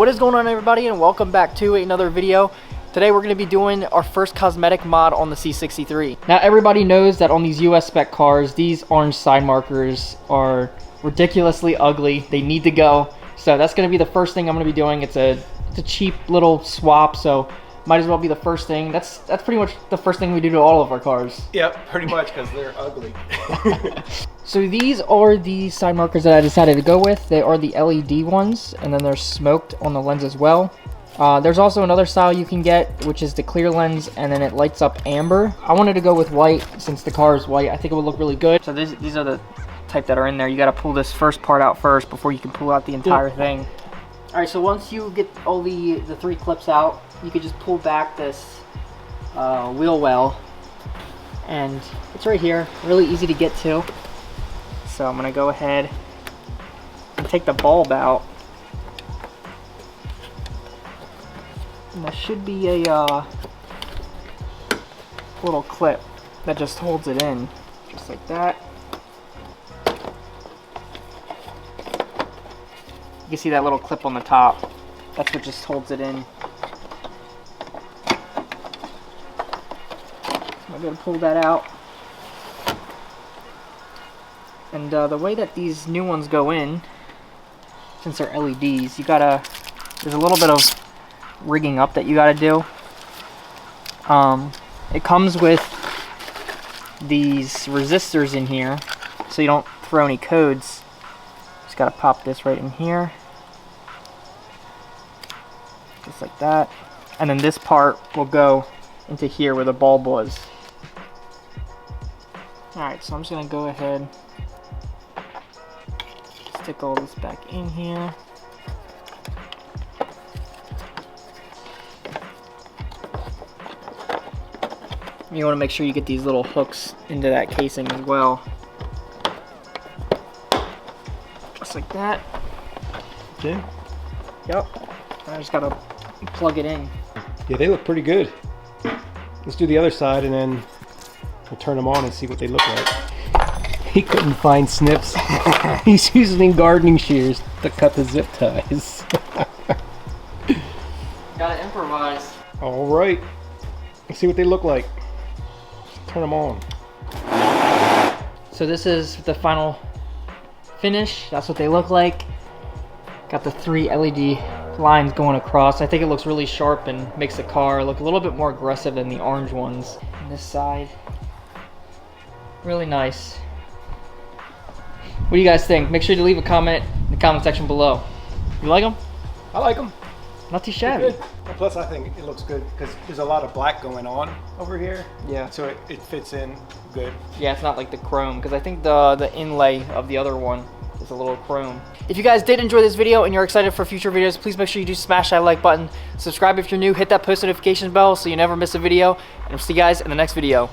What is going on, everybody, and welcome back to another video. Today we're going to be doing our first cosmetic mod on the C63. Now everybody knows that on these US spec cars, these orange side markers are ridiculously ugly. They need to go. So that's going to be the first thing I'm going to be doing. It's a cheap little swap, so might as well be the first thing. That's pretty much the first thing we do to all of our cars. Yep, pretty much, because they're ugly. So these are the side markers that I decided to go with. They are the LED ones, and then they're smoked on the lens as well. There's also another style you can get, which is the clear lens, and then it lights up amber. I wanted to go with white since the car is white. I think it would look really good. So these are the type that are in there. You got to pull this first part out first before you can pull out the entire thing. All right, so once you get all the three clips out, you can just pull back this wheel well, and it's right here, really easy to get to. So I'm gonna go ahead and take the bulb out. And there should be a little clip that just holds it in, just like that. You can see that little clip on the top. That's what just holds it in. I'm gonna pull that out. And the way that these new ones go in, since they're LEDs, there's a little bit of rigging up that you gotta do. It comes with these resistors in here, so you don't throw any codes. Just gotta pop this right in here. Just like that. And then this part will go into here where the bulb was. Alright, so I'm just gonna go ahead, stick all this back in here. You want to make sure you get these little hooks into that casing as well. Just like that. Okay. Yep. I just gotta plug it in. Yeah, they look pretty good. Let's do the other side and then we'll turn them on and see what they look like. He couldn't find snips. He's using gardening shears to cut the zip ties. Gotta improvise. All right. Let's see what they look like. Let's turn them on. So this is the final finish. That's what they look like. Got the three LED lines going across. I think it looks really sharp and makes the car look a little bit more aggressive than the orange ones. On this side, really nice. What do you guys think? Make sure to leave a comment in the comment section below. You like them? I like them. Not too shabby. Plus, I think it looks good because there's a lot of black going on over here. Yeah. So it fits in good. Yeah, it's not like the chrome, because I think the inlay of the other one is a little chrome. If you guys did enjoy this video and you're excited for future videos, please make sure you do smash that like button. Subscribe if you're new, hit that post notification bell so you never miss a video, and we'll see you guys in the next video.